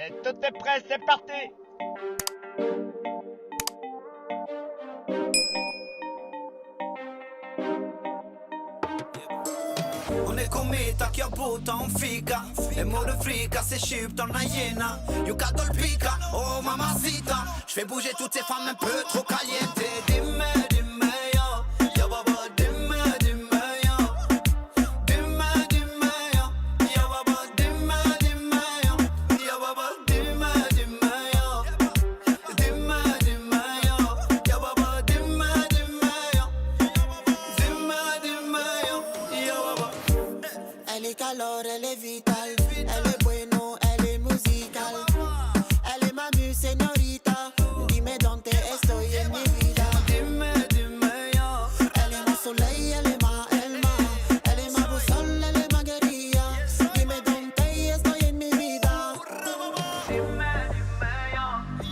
Et tout est prêt, c'est parti. Hon är kometa, jag bota, hon fika. En modefrika, c'est chup dans la hyena. Yuka dolpika, oh mamacita. J'fais bouger toutes ces femmes un peu trop caliente. Dime, dime, yo. Yo, baba, dime, dime, yo. Dime, dime, yo. Yo, baba, dime, dime, yo. Yo, baba, dime, dime, yo. Dime, dime, yo. Yo, baba, dime, dime, yo. Dime, dime, yo. Yo, baba. Elle est calor, elle est vitale. Elle est bueno, elle est musicale. Elle est ma muse, señorita. Dime donde estoy en mi vida. Dime, dime, yo. Elle est mon soleil, elle est ma alma. Elle est ma boussole, elle est ma guerilla. Dime donde estoy en mi vida. Dime, dime, yo.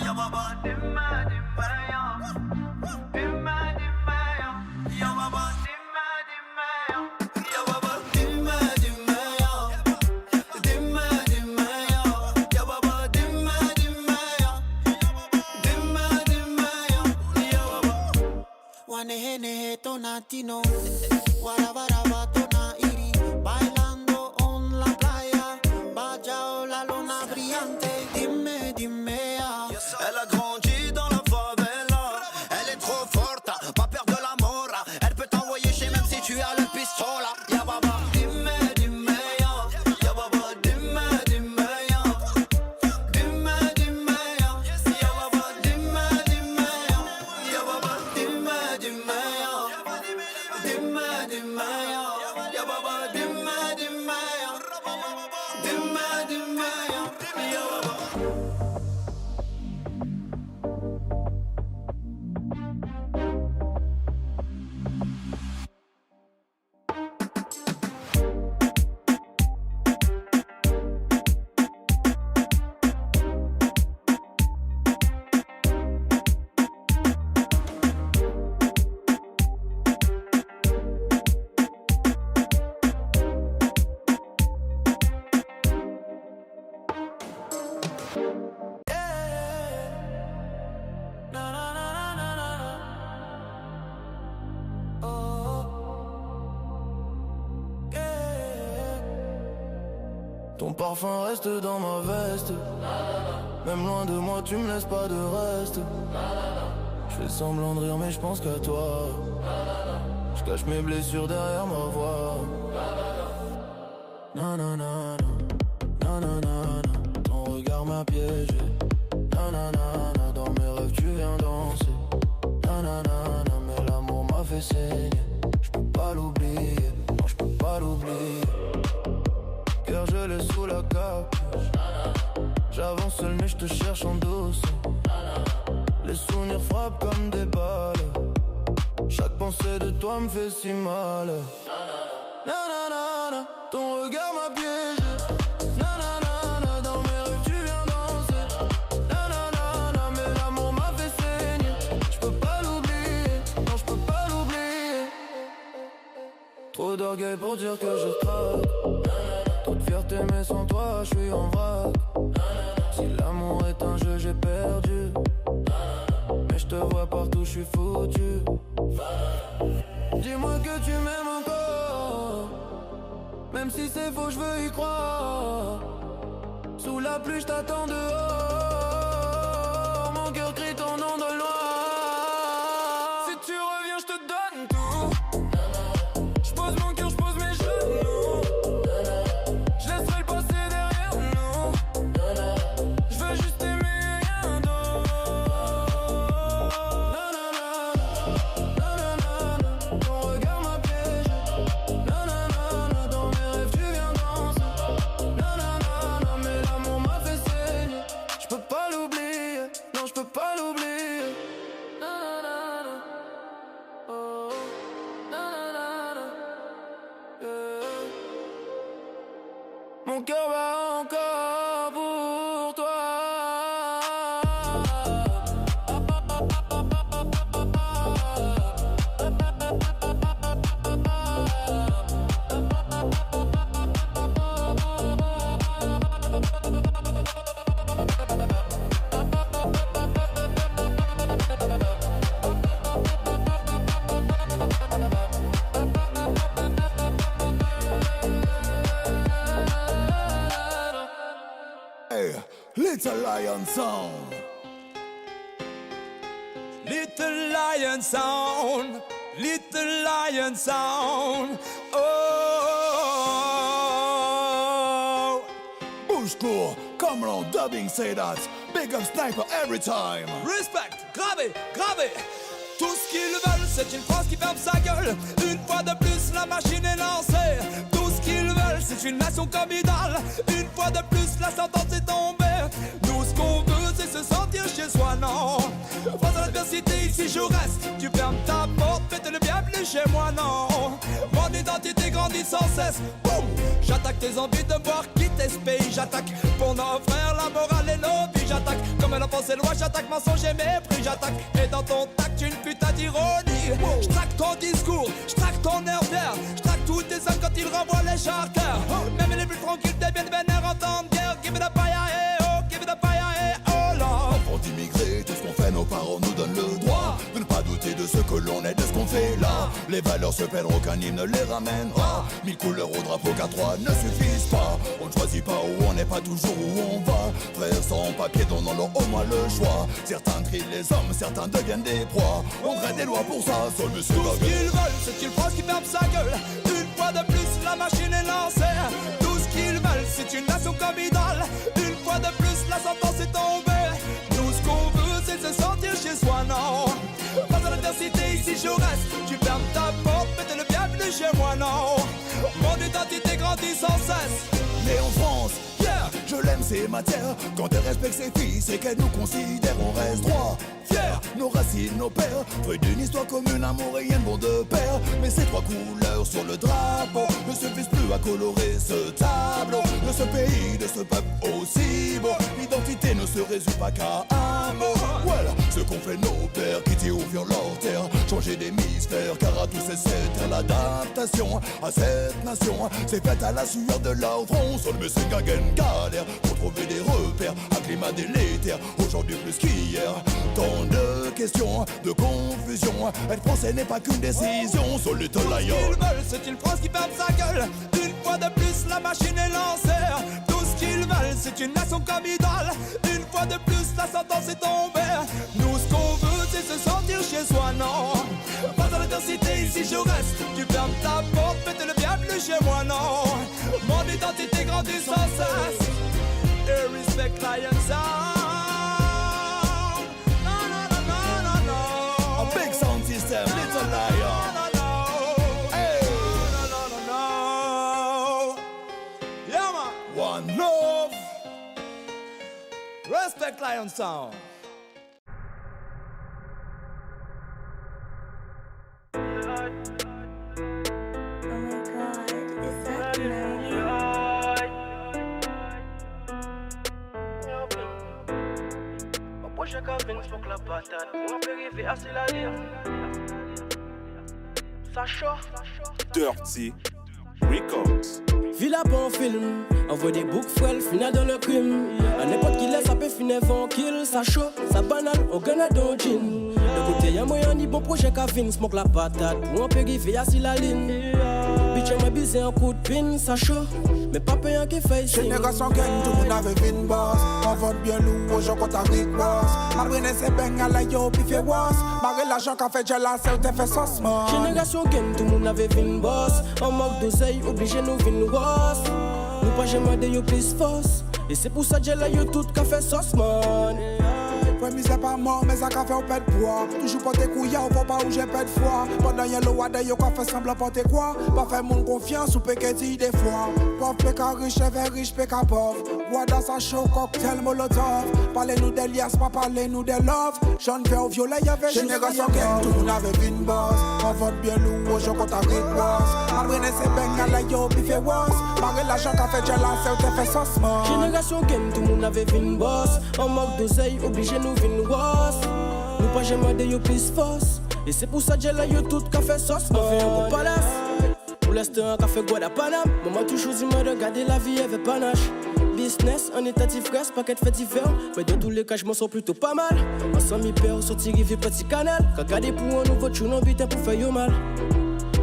Yo, baba, dime, dime, yo. Dime, dime, yo. Yo, baba, dime, dime, yo. Yo, baba, dime, dime, yo. Dime, dime, yo. Yo, baba, dime, dime, yo. Dime, dime, yo. Yo, baba. Guanejeneje tonatino. Guarabaraba tona iri. Bailando en la playa. Bajao la luna brillante. Dime, dime, ya. Elle a grandi dans la favela. Elle est trop forte, pas peur de la mort. Elle peut t'envoyer chez même si tu as le pistolet. Ya baba, dime, dime, yo. Ya baba, dime, dime, yo. Dime, dime, yo. Ya baba, dime, dime, yo. Ya baba, dime, dime, yo. Dime, dime, yo. Ya baba, dime, dime, yo. Dime, dime, yo. Ya baba. Ton parfum reste dans ma veste. Même loin de moi, tu me laisses pas de reste. Je fais semblant de rire, mais je pense qu'à toi. Je cache mes blessures derrière ma voix. Nanana, nanana, ton regard m'a piégé. Nanana, dans mes rêves tu viens danser. Nanana, mais l'amour m'a fait saigner. Je peux pas l'oublier, non je peux pas l'oublier. Cœur je l'ai sous la capuche. J'avance seul mais je te cherche en douce. Les souvenirs frappent comme des balles. Chaque pensée de toi me fait si mal. Nanana, ton regard m'a piégé. Nanana, dans mes rêves tu viens danser. Nanana, mais l'amour m'a fait saigner. Je peux pas l'oublier, non je peux pas l'oublier. Trop d'orgueil pour dire que je craque. Trop de fierté mais sans toi je suis en vrac. Si l'amour est un jeu j'ai perdu. Mais je te vois partout je suis foutu. Dis-moi que tu m'aimes encore. Même si c'est faux je veux y croire. Sous la pluie je t'attends dehors. Mon cœur crie ton nom dans le noir. Si tu reviens je te donne tout. Je pose mon cœur, je pose mes genoux. Je laisserai le passé derrière nous. Je veux juste aimer rien d'autre. Nanana, ton regard m'a piégé. Nanana, dans mes rêves tu viens danser. Nanana, mais l'amour m'a fait saigner. Je peux pas l'oublier, non je peux pas l'oublier. Nanana, oh, nanana, yeah. Mon cœur bat encore pour toi. Little Lion Sound. Little Lion Sound, Little Lion Sound. Oh, Bushcore, come on, dubbing, say that. Big up Sniper every time. Respect, gravé, gravé. Tout ce qu'ils veulent, c'est une France qui ferme sa gueule. Une fois de plus, la machine est lancée. Tout ce qu'ils veulent, c'est une nation comme idole. Une fois de plus, la sentence est tombée. Nous, ce qu'on veut, c'est se sentir chez soi, non. Face à l'adversité, ici je reste. Tu fermes ta porte, faites le bienvenu chez moi, non. Mon identité grandit sans cesse. Boum. J'attaque tes envies de me voir quitter ce pays. J'attaque pour nos frères, la morale et nos vies. J'attaque comme un enfant c'est loin. J'attaque mensonge et mépris. J'attaque et dans ton tact une putain d'ironie. J'traque ton discours, j'traque ton air fier. J'traque tous tes hommes quand ils renvoient les charters. Même les plus tranquilles deviennent vénères en temps de guerre. Give it up, aïe, oh, give it up, aïe, oh, Lord. Avant d'immigrer, tout ce qu'on fait, nos parents nous donnent le droit de ne pas douter de ce que l'on est, de ce qu'on fait là. Les valeurs se perdront, aucun hymne ne les ramènera. 1000 couleurs au drapeau qu'à 3 ne suffisent pas. On ne choisit pas où on n'est pas toujours où on va. Frères sans papier, donnons-leur au moins le choix. Certains trient les hommes, certains deviennent des proies. On crée des lois pour ça, seul monsieur Tout ce qu'ils veulent, c'est une France qui ferme sa gueule. Une fois de plus, la machine est lancée. Tout ce qu'ils veulent, c'est une nation comme idole. Une fois de plus, la sentence est tombée. Nous, ce qu'on veut, c'est se sentir chez soi, non. Face à l'adversité, ici je reste. Tu fermes ta porte, mais t'es le bienvenu chez moi, non. Mon identité grandit sans cesse. Né en France, yeah, je l'aime, c'est ma terre. Quand elle respecte ses filles, c'est qu'elle nous considère, on reste droit. Fier, nos racines, nos pères, fruit d'une histoire commune, amour et un bon de père. Mais ces 3 couleurs sur le drapeau ne suffisent plus à colorer ce tableau. De ce pays, de ce peuple aussi beau, l'identité ne se résume pas qu'à un mot. Voilà ce qu'ont fait nos pères, quitter ou fuir leur terre, changer d'hémisphère, car à tous ces terres, l'adaptation à cette nation c'est faite à la sueur de leur front. Seul mais c'est gagne galère pour trouver des repères, un climat délétère, aujourd'hui plus qu'hier. Tant de questions, de confusion, être français n'est pas qu'une décision. Sur Little Lion, ce qu'ils veulent, c'est une France qui ferme sa gueule. Une fois de plus, la machine est lancée. Tout ce qu'ils veulent, c'est une nation comme idole. Une fois de plus, la sentence est tombée. Nous, ce qu'on veut, c'est se sentir chez soi, non. Pas dans l'adversité, ici je reste. Tu fermes ta porte, mais t'es le bienvenu chez moi, non. Mon identité grandit sans cesse. Et respect Lion Sound. No, no, no, no, no, no. a big sound system, Little Lion. One love. Respect Lion Sound. Oh my god, is that nice? Approche Calvin, smoke la patate. On peut arriver assez la lire. Ça chauffe. Dirty Records. Villa bon film, envoie des boucs frêles, final dans le crime. À n'importe qui laisse, ça peut finir avant kill. Ça chaud, ça banal, on gagne à don gin. De côté y'a moyen ni bon projet Calvin, smoke la patate. Ou on peut arriver assis la ligne. Bitch, on m'a bisé un coup de pin, ça chaud. Mais pas payant qui fait ici. Génération gang, tout le monde avait une boss. On vote bien lourd, aux gens qu'on t'a Rick Ross. Malgré ces bengs à la yo, puis fait was. Malgré l'argent qu'a fait Jella, c'est où t'es fait sauce, man. Génération gang, tout le monde avait une boss. On manque d'oseille, obligé nous vin was. Nous pas jamais de yo plus force. Et c'est pour ça que j'ai là yo tout qu'a fait sauce, man. Ouais, mais c'est pas mort, mais ça qu'a fait au pet de poids. Toujours pas tes couilles, on voit pas où j'ai pas de foi. Pendant y'a le wada, yo qu'a fait semblant porter quoi. Pas faire mon confiance ou péquetti des fois. Pauvre péka riche, vers riche, péka pauvre. Wada ça chaud, cocktail, molotov. Parlez-nous des liasses, pas parlez-nous des love. J'en fais au violet, y'avait génération gang, tout le monde avait une boss. On vote bien lourd, aux gens qu'on t'a Rick Ross. Malgré ces bengs à la yo, puis fait was. Malgré l'argent qu'a fait Jella, c'est où t'es fait sauce, man. Génération gang, tout le monde avait une boss. On manque d'oseille, obligé nous vin was. Nous pas jamais de yo plus force. Et c'est pour ça que j'ai là yo tout qu'a fait sauce, man. On fait un gros palace. Pour l'instant, un café Guadalpanam. Maman toujours dit moi de garder la vie avec panache. Business, en état d'ivresse, paquet fait différent. Mais dans tous les cas, je m'en sors plutôt pas mal. Ensemble, mi père, sorti rivière petit canal. Quand garder pour un nouveau tune, on butin pour faire yo mal.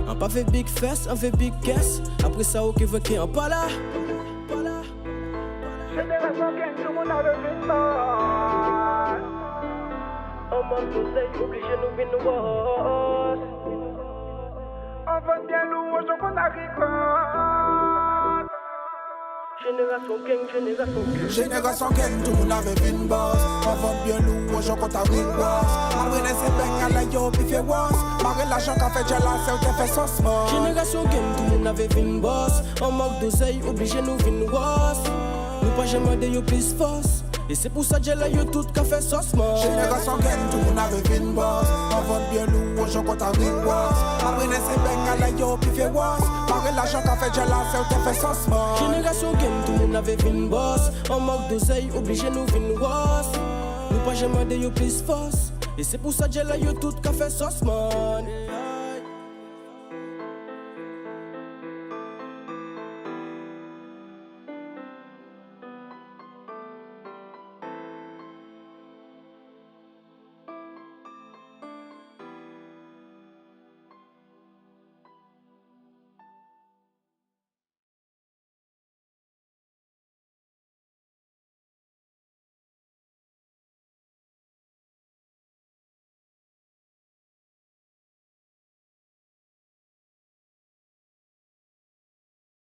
On pas fait big fest, on fait big caisse. Après ça, ok, veut qu'il en pas là. Génération gang, tout le monde avait une base. On manque d'oseille, obligé nous vin nous boss. On vote bien lourd, je qu'on a record. Génération gang. Génération gang, tout le monde avait une boss. On vote bien lourd, je compte à record. Après les épingles à la yo, puis fait was. Marre l'argent qu'a fait Jella, c'est où t'as fait sauce mort. Génération gang, tout le monde avait une boss. On manque d'oseille, obligé nous vin nous boss. Nous pas jamais de yo plus force. Et c'est pour ça que j'ai là yo tout qu'a fait sauce mort. Génération gang, tout le monde avait une boss. On vote bien lourd, je compte à record. Après les épingles à la yo, puis fait was. Marre l'argent qu'a fait Jella, c'est où t'as fait sauce mort. Génération gang, tout le monde avait une boss. On manque d'oseille, obligé nous vin nous boss. Nous pas jamais de yo plus force. Et c'est pour ça que j'ai là yo tout qu'a fait sauce man.